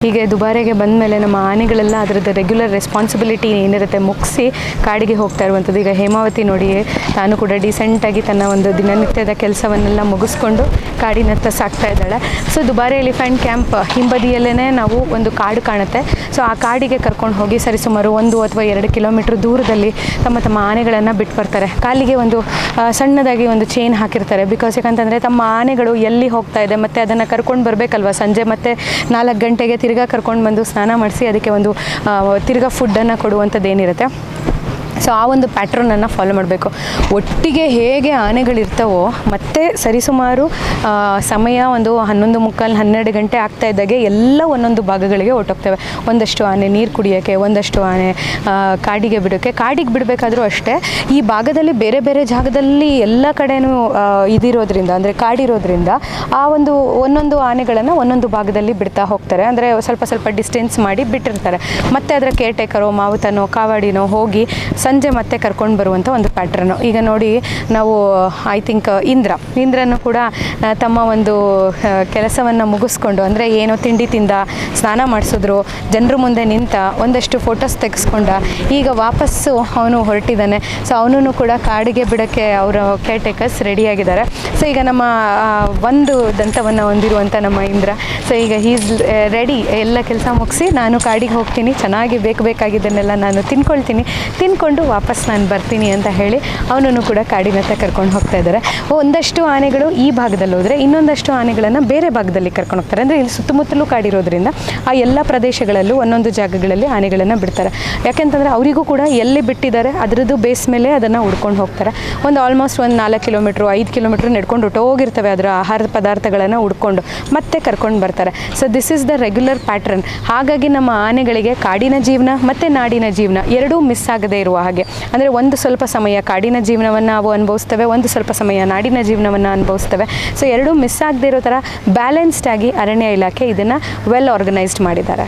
ಹೀಗೆ ದುಬಾರೆಗೆ ಬಂದ ಮೇಲೆ ನಮ್ಮ ಆನೆಗಳೆಲ್ಲ ಅದರದ್ದು ರೆಗ್ಯುಲರ್ ರೆಸ್ಪಾನ್ಸಿಬಿಲಿಟಿ ಏನಿರುತ್ತೆ ಮುಗಿಸಿ ಕಾಡಿಗೆ ಹೋಗ್ತಾ ಇರುವಂಥದ್ದು. ಈಗ ಹೇಮಾವತಿ ನೋಡಿ, ತಾನು ಕೂಡ ಡಿಸೆಂಟಾಗಿ ತನ್ನ ಒಂದು ದಿನನಿತ್ಯದ ಕೆಲಸವನ್ನೆಲ್ಲ ಮುಗಿಸ್ಕೊಂಡು ಕಾಡಿನತ್ತ ಸಾಕ್ತಾ ಇದ್ದಾಳೆ. ಸೊ ದುಬಾರೆ ಎಲಿಫೆಂಟ್ ಕ್ಯಾಂಪ್ ಹಿಂಬದಿಯಲ್ಲೇ ನಾವು ಒಂದು ಕಾಡು ಕಾಣುತ್ತೆ. ಸೊ ಆ ಕಾಡಿಗೆ ಕರ್ಕೊಂಡು ಹೋಗಿ ಸರಿಸುಮಾರು 1 ಅಥವಾ 2 ಕಿಲೋಮೀಟ್ರ್ ದೂರದಲ್ಲಿ ತಮ್ಮ ಆನೆಗಳನ್ನು ಬಿಟ್ಟು ಬರ್ತಾರೆ. ಕಾಲಿಗೆ ಒಂದು ಸಣ್ಣದಾಗಿ ಒಂದು ಚೈನ್ ಹಾಕಿರ್ತಾರೆ. ಬಿಕಾಸ್ ಯಾಕಂತಂದರೆ ತಮ್ಮ ಆನೆಗಳು ಎಲ್ಲಿ ಹೋಗ್ತಾ ಇದೆ ಮತ್ತು ಅದನ್ನು ಕರ್ಕೊಂಡು ಬರಬೇಕಲ್ವ. ಸಂಜೆ ಮತ್ತೆ 4 ಗಂಟೆಗೆ ತಿರ್ಗಾ ಕರ್ಕೊಂಡು ಬಂದು ಸ್ನಾನ ಮಾಡಿಸಿ ಅದಕ್ಕೆ ಒಂದು ತಿರ್ಗಾ ಫುಡ್ಡನ್ನು ಕೊಡುವಂಥದ್ದು ಏನಿರುತ್ತೆ, ಸೊ ಆ ಒಂದು ಪ್ಯಾಟ್ರನನ್ನು ಫಾಲೋ ಮಾಡಬೇಕು. ಒಟ್ಟಿಗೆ ಹೇಗೆ ಆನೆಗಳಿರ್ತಾವೋ ಮತ್ತೆ ಸರಿಸುಮಾರು ಸಮಯ ಒಂದು 11:15 12 ಗಂಟೆ ಆಗ್ತಾ ಇದ್ದಾಗೆ ಎಲ್ಲ ಒಂದೊಂದು ಭಾಗಗಳಿಗೆ ಹೊರಟೋಗ್ತವೆ. ಒಂದಷ್ಟು ಆನೆ ನೀರು ಕುಡಿಯೋಕ್ಕೆ, ಒಂದಷ್ಟು ಆನೆ ಕಾಡಿಗೆ ಬಿಡೋಕ್ಕೆ. ಕಾಡಿಗೆ ಬಿಡಬೇಕಾದ್ರೂ ಅಷ್ಟೇ ಈ ಭಾಗದಲ್ಲಿ ಬೇರೆ ಬೇರೆ ಜಾಗದಲ್ಲಿ ಎಲ್ಲ ಕಡೆನೂ ಇದಿರೋದ್ರಿಂದ, ಅಂದರೆ ಕಾಡಿರೋದ್ರಿಂದ ಆ ಒಂದು ಒಂದೊಂದು ಆನೆಗಳನ್ನು ಒಂದೊಂದು ಭಾಗದಲ್ಲಿ ಬಿಡ್ತಾ ಹೋಗ್ತಾರೆ. ಅಂದರೆ ಸ್ವಲ್ಪ ಡಿಸ್ಟೆನ್ಸ್ ಮಾಡಿ ಬಿಟ್ಟಿರ್ತಾರೆ. ಮತ್ತು ಅದರ ಕೇರ್ಟೇಕರೋ ಮಾವುತನೋ ಕಾವಾಡಿನೋ ಹೋಗಿ ಸಂಜೆ ಮತ್ತೆ ಕರ್ಕೊಂಡು ಬರುವಂಥ ಒಂದು ಪ್ಯಾಟ್ರನ್ನು. ಈಗ ನೋಡಿ, ನಾವು ಐ ಥಿಂಕ್ ಇಂದ್ರನು ಕೂಡ ತಮ್ಮ ಒಂದು ಕೆಲಸವನ್ನು ಮುಗಿಸ್ಕೊಂಡು, ಅಂದರೆ ಏನೋ ತಿಂಡಿ ತಿಂದ, ಸ್ನಾನ ಮಾಡಿಸಿದ್ರು, ಜನರ ಮುಂದೆ ನಿಂತ, ಒಂದಷ್ಟು ಫೋಟೋಸ್ ತೆಗೆಸ್ಕೊಂಡ, ಈಗ ವಾಪಸ್ಸು ಅವನು ಹೊರಟಿದ್ದಾನೆ. ಸೊ ಅವನು ಕೂಡ ಕಾಡಿಗೆ ಬಿಡೋಕ್ಕೆ ಅವರ ಕೇರ್ಟೇಕರ್ಸ್ ರೆಡಿಯಾಗಿದ್ದಾರೆ. ಸೊ ಈಗ ನಮ್ಮ ಒಂದು ದಂತವನ್ನು ಹೊಂದಿರುವಂಥ ನಮ್ಮ ಇಂದ್ರ, ಸೊ ಈಗ ಹೀಸ್ ರೆಡಿ. ಎಲ್ಲ ಕೆಲಸ ಮುಗಿಸಿ ನಾನು ಕಾಡಿಗೆ ಹೋಗ್ತೀನಿ, ಚೆನ್ನಾಗಿ ಬೇಕಾಗಿದ್ದನ್ನೆಲ್ಲ ನಾನು ತಿನ್ಕೊಂಡು ವಾಪಸ್ ನಾನು ಬರ್ತೀನಿ ಅಂತ ಹೇಳಿ ಅವನನ್ನು ಕೂಡ ಕಾಡಿನತ್ತ ಕರ್ಕೊಂಡು ಹೋಗ್ತಾ ಇದ್ದಾರೆ. ಒಂದಷ್ಟು ಆನೆಗಳು ಈ ಭಾಗದಲ್ಲಿ ಹೋದರೆ ಇನ್ನೊಂದಷ್ಟು ಆನೆಗಳನ್ನು ಬೇರೆ ಭಾಗದಲ್ಲಿ ಕರ್ಕೊಂಡು ಹೋಗ್ತಾರೆ. ಅಂದರೆ ಇಲ್ಲಿ ಸುತ್ತಮುತ್ತಲೂ ಕಾಡಿರೋದ್ರಿಂದ ಆ ಎಲ್ಲ ಪ್ರದೇಶಗಳಲ್ಲೂ ಒಂದೊಂದು ಜಾಗಗಳಲ್ಲಿ ಆನೆಗಳನ್ನು ಬಿಡ್ತಾರೆ. ಯಾಕೆಂತಂದರೆ ಅವರಿಗೂ ಕೂಡ ಎಲ್ಲಿ ಬಿಟ್ಟಿದ್ದಾರೆ ಅದರದ್ದು ಬೇಸ್ ಮೇಲೆ ಅದನ್ನು ಹುಡ್ಕೊಂಡು ಹೋಗ್ತಾರೆ. ಒಂದು ಆಲ್ಮೋಸ್ಟ್ ಒಂದು 4 ಕಿಲೋಮೀಟ್ರು 5 ಕಿಲೋಮೀಟ್ರ್ ನಡ್ಕೊಂಡು ಹೋಗಿರ್ತವೆ. ಅದರ ಆಹಾರ ಪದಾರ್ಥಗಳನ್ನು ಹುಡ್ಕೊಂಡು ಮತ್ತೆ ಕರ್ಕೊಂಡು ಬರ್ತಾರೆ. So this is the regular pattern. ಹಾಗಾಗಿ ನಮ್ಮ ಆನೆಗಳಿಗೆ ಕಾಡಿನ ಜೀವನ ಮತ್ತು ನಾಡಿನ ಜೀವನ ಎರಡೂ ಮಿಸ್ ಆಗದೇ ಇರುವ ಹಾಗೆ, ಅಂದರೆ ಒಂದು ಸ್ವಲ್ಪ ಸಮಯ ಕಾಡಿನ ಜೀವನವನ್ನು ಅವು ಅನುಭವಿಸ್ತವೆ, ಒಂದು ಸ್ವಲ್ಪ ಸಮಯ ನಾಡಿನ ಜೀವನವನ್ನು ಅನುಭವಿಸ್ತವೆ. ಸೊ ಎರಡೂ ಮಿಸ್ ಆಗದೇ ಇರೋ ಥರ ಬ್ಯಾಲೆನ್ಸ್ಡ್ ಆಗಿ ಅರಣ್ಯ ಇಲಾಖೆ ಇದನ್ನು ವೆಲ್ ಆರ್ಗನೈಸ್ಡ್ ಮಾಡಿದ್ದಾರೆ.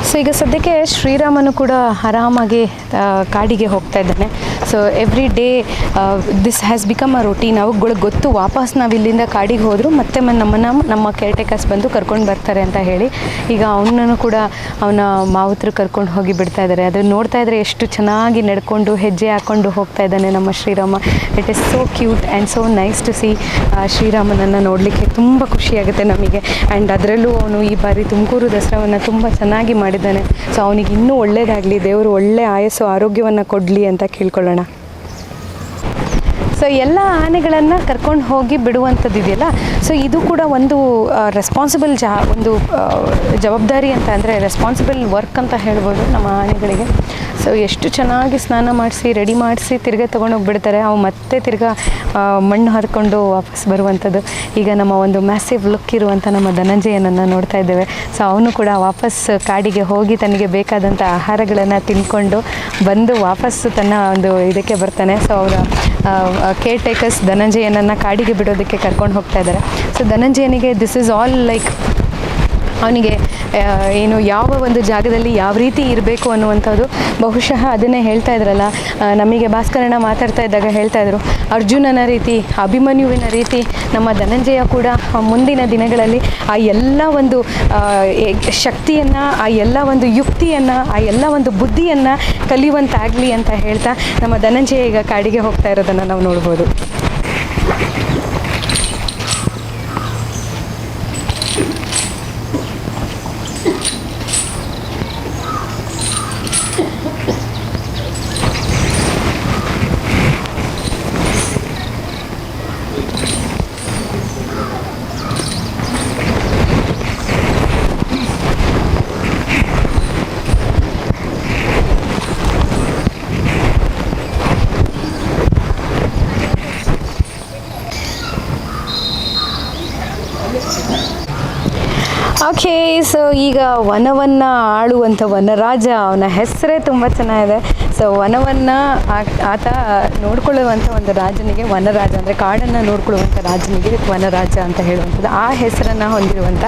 ಸೊ ಈಗ ಸದ್ಯಕ್ಕೆ ಶ್ರೀರಾಮನು ಕೂಡ ಆರಾಮಾಗಿ ಕಾಡಿಗೆ ಹೋಗ್ತಾ ಇದ್ದಾನೆ. So every day this has become a routine. ಅವುಗಳಿಗೆ ಗೊತ್ತು ವಾಪಸ್ ನಾವು ಇಲ್ಲಿಂದ ಕಾಡಿಗೆ ಹೋದರೂ ಮತ್ತೆ ನಮ್ಮ ಕೇರ್ಟೇಕರ್ಸ್ ಬಂದು ಕರ್ಕೊಂಡು ಬರ್ತಾರೆ ಅಂತ ಹೇಳಿ. ಈಗ ಅವನನ್ನು ಕೂಡ ಅವನ ಮಾವುತರು ಕರ್ಕೊಂಡು ಹೋಗಿ ಬಿಡ್ತಾ ಇದ್ದಾರೆ. ಅದನ್ನು ನೋಡ್ತಾ ಇದ್ದರೆ ಎಷ್ಟು ಚೆನ್ನಾಗಿ ನಡ್ಕೊಂಡು ಹೆಜ್ಜೆ ಹಾಕ್ಕೊಂಡು ಹೋಗ್ತಾ ಇದ್ದಾನೆ ನಮ್ಮ Shriram. It is so cute and so nice to see. ಶ್ರೀರಾಮನನ್ನು ನೋಡಲಿಕ್ಕೆ ತುಂಬ ಖುಷಿಯಾಗುತ್ತೆ ನಮಗೆ. ಆ್ಯಂಡ್ ಅದರಲ್ಲೂ ಅವನು ಈ ಬಾರಿ ತುಮಕೂರು ದಸರಾವನ್ನು ತುಂಬ ಚೆನ್ನಾಗಿ ಮಾಡಿದ್ದಾನೆ. ಸೊ ಅವನಿಗೆ ಇನ್ನೂ ಒಳ್ಳೆಯದಾಗಲಿ, ದೇವರು ಒಳ್ಳೆ ಆಯಸ್ಸು ಆರೋಗ್ಯವನ್ನು ಕೊಡಲಿ ಅಂತ ಕೇಳ್ಕೊಳ್ಳೋಣ. ಸೊ ಎಲ್ಲ ಆನೆಗಳನ್ನು ಕರ್ಕೊಂಡು ಹೋಗಿ ಬಿಡುವಂಥದ್ದು ಇದೆಯಲ್ಲ, ಸೊ ಇದು ಕೂಡ ಒಂದು ರೆಸ್ಪಾನ್ಸಿಬಲ್ ಒಂದು ಜವಾಬ್ದಾರಿ ಅಂತ, ಅಂದರೆ ರೆಸ್ಪಾನ್ಸಿಬಲ್ ವರ್ಕ್ ಅಂತ ಹೇಳ್ಬೋದು ನಮ್ಮ ಆನೆಗಳಿಗೆ. ಸೊ ಎಷ್ಟು ಚೆನ್ನಾಗಿ ಸ್ನಾನ ಮಾಡಿಸಿ ರೆಡಿ ಮಾಡಿಸಿ ತಿರ್ಗಾ ತೊಗೊಂಡೋಗಿ ಬಿಡ್ತಾರೆ. ಅವು ಮತ್ತೆ ತಿರ್ಗಾ ಮಣ್ಣು ಹರ್ಕೊಂಡು ವಾಪಸ್ ಬರುವಂಥದ್ದು. ಈಗ ನಮ್ಮ ಒಂದು ಮ್ಯಾಸಿವ್ ಲುಕ್ ಇರುವಂಥ ನಮ್ಮ ಧನಂಜಯನನ್ನು ನೋಡ್ತಾ ಇದ್ದೇವೆ. ಸೊ ಅವನು ಕೂಡ ವಾಪಸ್ ಕಾಡಿಗೆ ಹೋಗಿ ತನಗೆ ಬೇಕಾದಂಥ ಆಹಾರಗಳನ್ನು ತಿಂದ್ಕೊಂಡು ಬಂದು ವಾಪಸ್ಸು ತನ್ನ ಒಂದು ಇದಕ್ಕೆ ಬರ್ತಾನೆ. ಸೊ ಅವರ ಕೇರ್ಟೇಕರ್ಸ್ ಧನಂಜಯನನ್ನು ಕಾಡಿಗೆ ಬಿಡೋದಕ್ಕೆ ಕರ್ಕೊಂಡು ಹೋಗ್ತಾ ಇದ್ದಾರೆ. ಸೊ ಧನಂಜಯನಿಗೆ ದಿಸ್ ಈಸ್ ಆಲ್ ಲೈಕ್, ಅವನಿಗೆ ಏನು ಯಾವ ಒಂದು ಜಾಗದಲ್ಲಿ ಯಾವ ರೀತಿ ಇರಬೇಕು ಅನ್ನುವಂಥದ್ದು ಬಹುಶಃ ಅದನ್ನೇ ಹೇಳ್ತಾ ಇದ್ರಲ್ಲ, ನಮಗೆ ಭಾಸ್ಕರಣ್ಣ ಮಾತಾಡ್ತಾ ಇದ್ದಾಗ ಹೇಳ್ತಾ ಇದ್ರು, ಅರ್ಜುನನ ರೀತಿ ಅಭಿಮನ್ಯುವಿನ ರೀತಿ ನಮ್ಮ ಧನಂಜಯ ಕೂಡ ಮುಂದಿನ ದಿನಗಳಲ್ಲಿ ಆ ಎಲ್ಲ ಒಂದು ಶಕ್ತಿಯನ್ನು, ಆ ಎಲ್ಲ ಒಂದು ಯುಕ್ತಿಯನ್ನು, ಆ ಎಲ್ಲ ಒಂದು ಬುದ್ಧಿಯನ್ನು ಕಲಿಯುವಂತಾಗಲಿ ಅಂತ ಹೇಳ್ತಾ ನಮ್ಮ ಧನಂಜಯ ಈಗ ಕಾಡಿಗೆ ಹೋಗ್ತಾ ಇರೋದನ್ನು ನಾವು ನೋಡ್ಬೋದು. ಓಕೆ, ಸೊ ಈಗ ವನವನ್ನು ಆಳುವಂಥ ವನರಾಜ, ಅವನ ಹೆಸರೇ ತುಂಬ ಚೆನ್ನಾಗಿದೆ. ಸೊ ವನವನ್ನು ಆತ ನೋಡ್ಕೊಳ್ಳುವಂಥ ಒಂದು ರಾಜನಿಗೆ ವನರಾಜ, ಅಂದರೆ ಕಾಡನ್ನು ನೋಡ್ಕೊಳ್ಳುವಂಥ ರಾಜನಿಗೆ ವನರಾಜ ಅಂತ ಹೇಳುವಂಥದ್ದು. ಆ ಹೆಸರನ್ನು ಹೊಂದಿರುವಂಥ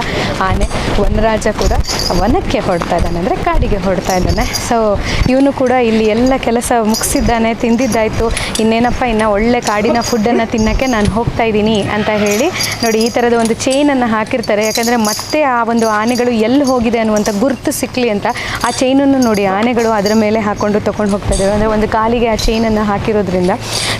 ಆನೆ ವನರಾಜ ಕೂಡ ವನಕ್ಕೆ ಹೊರಡ್ತಾ ಇದ್ದಾನೆ, ಅಂದರೆ ಕಾಡಿಗೆ ಹೊರಡ್ತಾ ಇದ್ದಾನೆ. ಸೊ ಇವನು ಕೂಡ ಇಲ್ಲಿ ಎಲ್ಲ ಕೆಲಸ ಮುಗಿಸಿದ್ದಾನೆ, ತಿಂದಿದ್ದಾಯಿತು, ಇನ್ನೇನಪ್ಪ ಇನ್ನು ಒಳ್ಳೆ ಕಾಡಿನ ಫುಡ್ಡನ್ನು ತಿನ್ನೋಕ್ಕೆ ನಾನು ಹೋಗ್ತಾ ಇದ್ದೀನಿ ಅಂತ ಹೇಳಿ ನೋಡಿ ಈ ಥರದ ಒಂದು ಚೈನನ್ನು ಹಾಕಿರ್ತಾರೆ. ಯಾಕಂದರೆ ಮತ್ತೆ ಆ ಒಂದು ಆನೆಗಳು ಎಲ್ಲಿ ಹೋಗಿದೆ ಅನ್ನುವಂಥ ಗುರುತು ಸಿಕ್ಕಲಿ ಅಂತ ಆ ಚೈನನ್ನು ನೋಡಿ ಆನೆಗಳು ಅದರ ಮೇಲೆ ಹಾಕ್ಕೊಂಡು ತೊಗೊಂಡು ಹೋಗ್ತಾ ಇದ್ದಾರೆ. ಅಂದರೆ ಒಂದು ಕಾಲಿಗೆ ಆ ಚೈನನ್ನು ಹಾಕಿರೋದ್ರಿಂದ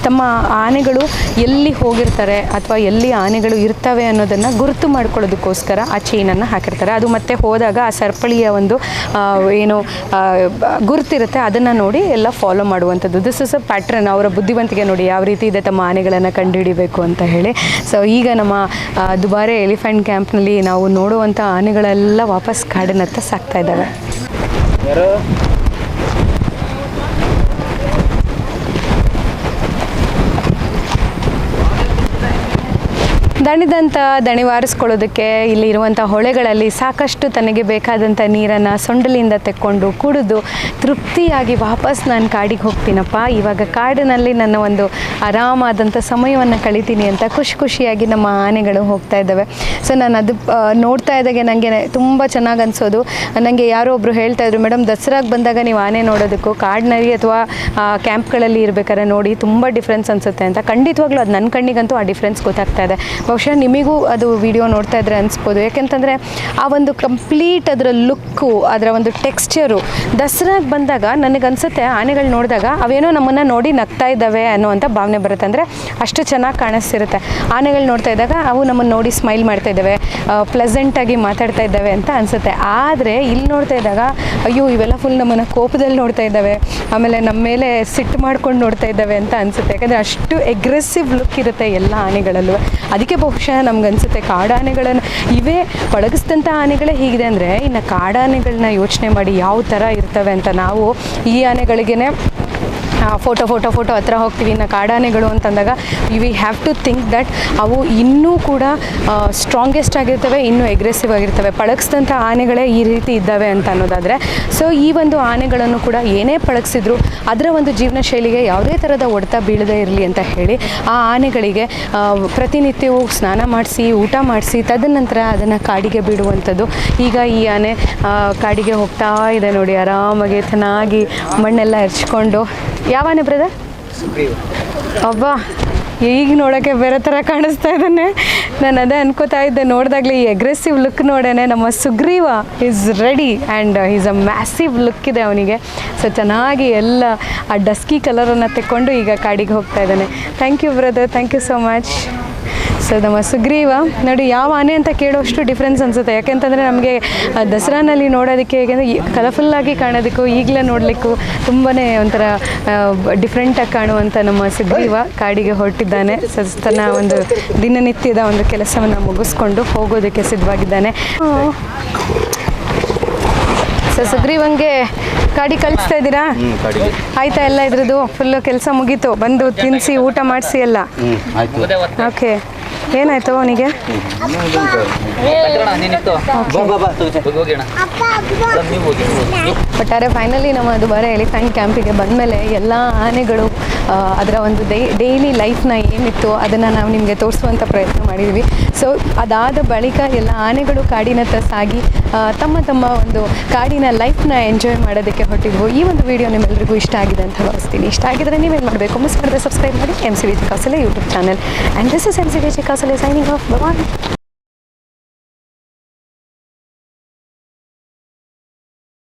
ತಮ್ಮ ಆನೆಗಳು ಎಲ್ಲಿ ಹೋಗಿರ್ತಾರೆ ಅಥವಾ ಎಲ್ಲಿ ಆನೆಗಳು ಇರ್ತವೆ ಅನ್ನೋದನ್ನು ಗುರುತು ಮಾಡ್ಕೊಳ್ಳೋದಕ್ಕೋಸ್ಕರ ಆ ಚೈನನ್ನು ಹಾಕಿರ್ತಾರೆ. ಅದು ಮತ್ತೆ ಹೋದಾಗ ಆ ಸರಪಳಿಯ ಒಂದು ಏನು ಗುರುತಿರುತ್ತೆ ಅದನ್ನು ನೋಡಿ ಎಲ್ಲ ಫಾಲೋ ಮಾಡುವಂಥದ್ದು. This is a pattern. ಅವರ ಬುದ್ಧಿವಂತಿಕೆ ನೋಡಿ ಯಾವ ರೀತಿ ಇದೆ ತಮ್ಮ ಆನೆಗಳನ್ನು ಕಂಡುಹಿಡಿಬೇಕು ಅಂತ ಹೇಳಿ. ಸೊ ಈಗ ನಮ್ಮ ದುಬಾರೆ ಎಲಿಫೆಂಟ್ ಕ್ಯಾಂಪ್ನಲ್ಲಿ ನಾವು ನೋಡುವಂಥ ಆನೆಗಳೆಲ್ಲ ವಾಪಸ್ ಕಾಡಿನತ್ತ ಸಾಗ್ತಾ ಇದ್ದಾವೆ. ದಣಿದಂಥ ದಣಿವಾರಿಸ್ಕೊಳ್ಳೋದಕ್ಕೆ ಇಲ್ಲಿ ಇರುವಂಥ ಹೊಳೆಗಳಲ್ಲಿ ಸಾಕಷ್ಟು ತನಗೆ ಬೇಕಾದಂಥ ನೀರನ್ನು ಸೊಂಡಲಿಂದ ತೆಕ್ಕೊಂಡು ಕುಡಿದು ತೃಪ್ತಿಯಾಗಿ ವಾಪಸ್ ನಾನು ಕಾಡಿಗೆ ಹೋಗ್ತೀನಪ್ಪ, ಇವಾಗ ಕಾಡಿನಲ್ಲಿ ನನ್ನ ಒಂದು ಆರಾಮಾದಂಥ ಸಮಯವನ್ನು ಕಳಿತೀನಿ ಅಂತ ಖುಷಿಯಾಗಿ ನಮ್ಮ ಆನೆಗಳು ಹೋಗ್ತಾ ಇದ್ದಾವೆ. ಸೊ ನಾನು ಅದು ನೋಡ್ತಾ ಇದ್ದಾಗೆ ನನಗೆ ತುಂಬ ಚೆನ್ನಾಗಿ ಅನಿಸೋದು. ನನಗೆ ಯಾರೋ ಒಬ್ಬರು ಹೇಳ್ತಾಯಿದ್ರು, ಮೇಡಮ್ ದಸರಾಗೆ ಬಂದಾಗ ನೀವು ಆನೆ ನೋಡೋದಕ್ಕೂ ಕಾಡಿನಲ್ಲಿ ಅಥವಾ ಕ್ಯಾಂಪ್ಗಳಲ್ಲಿ ಇರಬೇಕಾದ್ರೆ ನೋಡಿ ತುಂಬ ಡಿಫ್ರೆನ್ಸ್ ಅನಿಸುತ್ತೆ ಅಂತ. ಖಂಡಿತವಾಗ್ಲೂ ಅದು ನನ್ನ ಕಣ್ಣಿಗಂತೂ ಆ ಡಿಫ್ರೆನ್ಸ್ ಗೊತ್ತಾಗ್ತಾ ಇದೆ. ಬಹುಶಃ ನಿಮಗೂ ಅದು ವಿಡಿಯೋ ನೋಡ್ತಾ ಇದ್ರೆ ಅನಿಸ್ಬೋದು. ಯಾಕೆಂತಂದರೆ ಆ ಒಂದು ಕಂಪ್ಲೀಟ್ ಅದರ ಲುಕ್ಕು, ಅದರ ಒಂದು ಟೆಕ್ಸ್ಚರು ದಸರಾಗೆ ಬಂದಾಗ ನನಗನ್ಸುತ್ತೆ ಆನೆಗಳು ನೋಡಿದಾಗ ಅವೇನೋ ನಮ್ಮನ್ನು ನೋಡಿ ನಗ್ತಾ ಇದ್ದಾವೆ ಅನ್ನೋವಂಥ ಭಾವನೆ ಬರುತ್ತೆ. ಅಂದರೆ ಅಷ್ಟು ಚೆನ್ನಾಗಿ ಕಾಣಿಸ್ತಿರುತ್ತೆ. ಆನೆಗಳು ನೋಡ್ತಾ ಇದ್ದಾಗ ಅವು ನಮ್ಮನ್ನು ನೋಡಿ ಸ್ಮೈಲ್ ಮಾಡ್ತಾ ಇದ್ದಾವೆ, ಪ್ಲೆಸೆಂಟಾಗಿ ಮಾತಾಡ್ತಾ ಇದ್ದಾವೆ ಅಂತ ಅನಿಸುತ್ತೆ. ಆದರೆ ಇಲ್ಲಿ ನೋಡ್ತಾ ಇದ್ದಾಗ ಅಯ್ಯೋ ಇವೆಲ್ಲ ಫುಲ್ ನಮ್ಮನ್ನು ಕೋಪದಲ್ಲಿ ನೋಡ್ತಾ ಇದ್ದಾವೆ, ಆಮೇಲೆ ನಮ್ಮ ಮೇಲೆ ಸಿಟ್ಟು ಮಾಡ್ಕೊಂಡು ನೋಡ್ತಾ ಇದ್ದಾವೆ ಅಂತ ಅನಿಸುತ್ತೆ. ಯಾಕಂದರೆ ಅಷ್ಟು ಎಗ್ರೆಸಿವ್ ಲುಕ್ ಇರುತ್ತೆ ಎಲ್ಲ ಆನೆಗಳಲ್ಲೂ. ಅದಕ್ಕೆ ಬಹುಶಃ ನಮ್ಗನ್ಸುತ್ತೆ ಕಾಡಾನೆಗಳನ್ನು ಇವೇ ಪಳಗಿಸಿದಂಥ ಆನೆಗಳೇ ಹೀಗಿದೆ ಅಂದರೆ ಇನ್ನು ಕಾಡಾನೆಗಳನ್ನ ಯೋಚನೆ ಮಾಡಿ ಯಾವ ಥರ ಇರ್ತವೆ ಅಂತ. ನಾವು ಈ ಆನೆಗಳಿಗೇ ಫೋಟೋ ಹತ್ರ ಹೋಗ್ತೀವಿ. ಇನ್ನು ಕಾಡಾನೆಗಳು ಅಂತಂದಾಗ we have to think that ಅವು ಇನ್ನೂ ಕೂಡ ಸ್ಟ್ರಾಂಗೆಸ್ಟ್ ಆಗಿರ್ತವೆ, ಇನ್ನೂ ಎಗ್ರೆಸಿವ್ ಆಗಿರ್ತವೆ. ಪಳಗಿಸಿದಂಥ ಆನೆಗಳೇ ಈ ರೀತಿ ಇದ್ದಾವೆ ಅಂತ ಅನ್ನೋದಾದರೆ, ಸೊ ಈ ಒಂದು ಆನೆಗಳನ್ನು ಕೂಡ ಏನೇ ಪಳಗಿಸಿದ್ರು ಅದರ ಒಂದು ಜೀವನ ಶೈಲಿಗೆ ಯಾವುದೇ ಥರದ ಹೊಡೆತ ಬೀಳದೇ ಇರಲಿ ಅಂತ ಹೇಳಿ ಆ ಆನೆಗಳಿಗೆ ಪ್ರತಿನಿತ್ಯವೂ ಸ್ನಾನ ಮಾಡಿಸಿ ಊಟ ಮಾಡಿಸಿ ತದನಂತರ ಅದನ್ನು ಕಾಡಿಗೆ ಬಿಡುವಂಥದ್ದು. ಈಗ ಈ ಆನೆ ಕಾಡಿಗೆ ಹೋಗ್ತಾ ಇದೆ ನೋಡಿ, ಆರಾಮಾಗಿ ಚೆನ್ನಾಗಿ ಮಣ್ಣೆಲ್ಲ ಎರಚ್ಕೊಂಡು. ಯಾವ ಆನೆ ಬ್ರದರ್? ಅಬ್ಬಾ ಈಗ ನೋಡೋಕ್ಕೆ ಬೇರೆ ಥರ ಕಾಣಿಸ್ತಾ ಇದ್ದಾನೆ. ನಾನು ಅದೇ ಅನ್ಕೋತಾ ಇದ್ದೆ ನೋಡಿದಾಗಲೇ ಈ ಅಗ್ರೆಸಿವ್ ಲುಕ್ ನೋಡೋಣ. ನಮ್ಮ Sugriva is ready and is a massive look ಇದೆ ಅವನಿಗೆ. ಸೊ ಚೆನ್ನಾಗಿ ಎಲ್ಲ ಆ ಡಸ್ಕಿ ಕಲರನ್ನು ತೆಕ್ಕೊಂಡು ಈಗ ಕಾಡಿಗೆ ಹೋಗ್ತಾ ಇದ್ದಾನೆ. Thank you brother, thank you so much. So ನಮ್ಮ ಸುಗ್ರೀವ ನೋಡಿ ಯಾವ ಆನೆ ಅಂತ ಕೇಳೋಷ್ಟು ಡಿಫ್ರೆನ್ಸ್ ಅನಿಸುತ್ತೆ. ಯಾಕೆಂತಂದರೆ ನಮಗೆ ದಸರಾನಲ್ಲಿ ನೋಡೋದಕ್ಕೆ ಹೇಗೆಂದರೆ ಕಲರ್ಫುಲ್ಲಾಗಿ ಕಾಣೋದಕ್ಕೂ ಈಗಲೇ ನೋಡಲಿಕ್ಕೂ ತುಂಬಾ ಒಂಥರ ಡಿಫ್ರೆಂಟಾಗಿ ಕಾಣುವಂಥ ನಮ್ಮ ಸುಗ್ರೀವ ಕಾಡಿಗೆ ಹೊರಟಿದ್ದಾನೆ. ಸೊ ತನ್ನ ಒಂದು ದಿನನಿತ್ಯದ ಒಂದು ಕೆಲಸವನ್ನು ಮುಗಿಸ್ಕೊಂಡು ಹೋಗೋದಕ್ಕೆ ಸಿದ್ಧವಾಗಿದ್ದಾನೆ. ಸೊ ಸುಗ್ರೀವಂಗೆ ಕಾಡಿ ಕಳಿಸ್ತಾ ಇದ್ದೀರಾ? ಆಯ್ತಾ ಎಲ್ಲ ಇದ್ರದ್ದು ಫುಲ್ಲು ಕೆಲಸ ಮುಗೀತು, ಬಂದು ತಿನ್ನಿಸಿ ಊಟ ಮಾಡಿಸಿ ಎಲ್ಲ? ಓಕೆ, ಏನಾಯ್ತು ಅವನಿಗೆ? ಒಟ್ಟಾರೆ ಫೈನಲಿ ನಮ್ಮ ದುಬಾರೆ ಎಲಿಫೆಂಟ್ ಕ್ಯಾಂಪಿಗೆ ಬಂದಮೇಲೆ ಎಲ್ಲ ಆನೆಗಳು ಅದರ ಒಂದು ಡೈಲಿ ಲೈಫ್ನ ಏನಿತ್ತು ಅದನ್ನು ನಾವು ನಿಮಗೆ ತೋರಿಸುವಂಥ ಪ್ರಯತ್ನ ಮಾಡಿದ್ವಿ. ಸೊ ಅದಾದ ಬಳಿಕ ಎಲ್ಲ ಆನೆಗಳು ಕಾಡಿನತ್ತ ಸಾಗಿ ತಮ್ಮ ಒಂದು ಕಾಡಿನ ಲೈಫ್ನ ಎಂಜಾಯ್ ಮಾಡೋದಕ್ಕೆ ಹೊರಟಿದ್ವು. ಈ ಒಂದು ವಿಡಿಯೋ ನಿಮ್ಮೆಲ್ಲರಿಗೂ ಇಷ್ಟ ಆಗಿದೆ ಅಂತ ಭಾವಿಸ್ತೀನಿ. ಇಷ್ಟ ಆಗಿದ್ರೆ ನೀವೇನು ಮಾಡಬೇಕು? ಮಿಸ್ ಮಾಡಿದ್ರೆ ಸಬ್ಸ್ಕ್ರೈಬ್ ಮಾಡಿ MCVG Kausalya YouTube channel. And this is MCVG Kausalya signing off. Bye.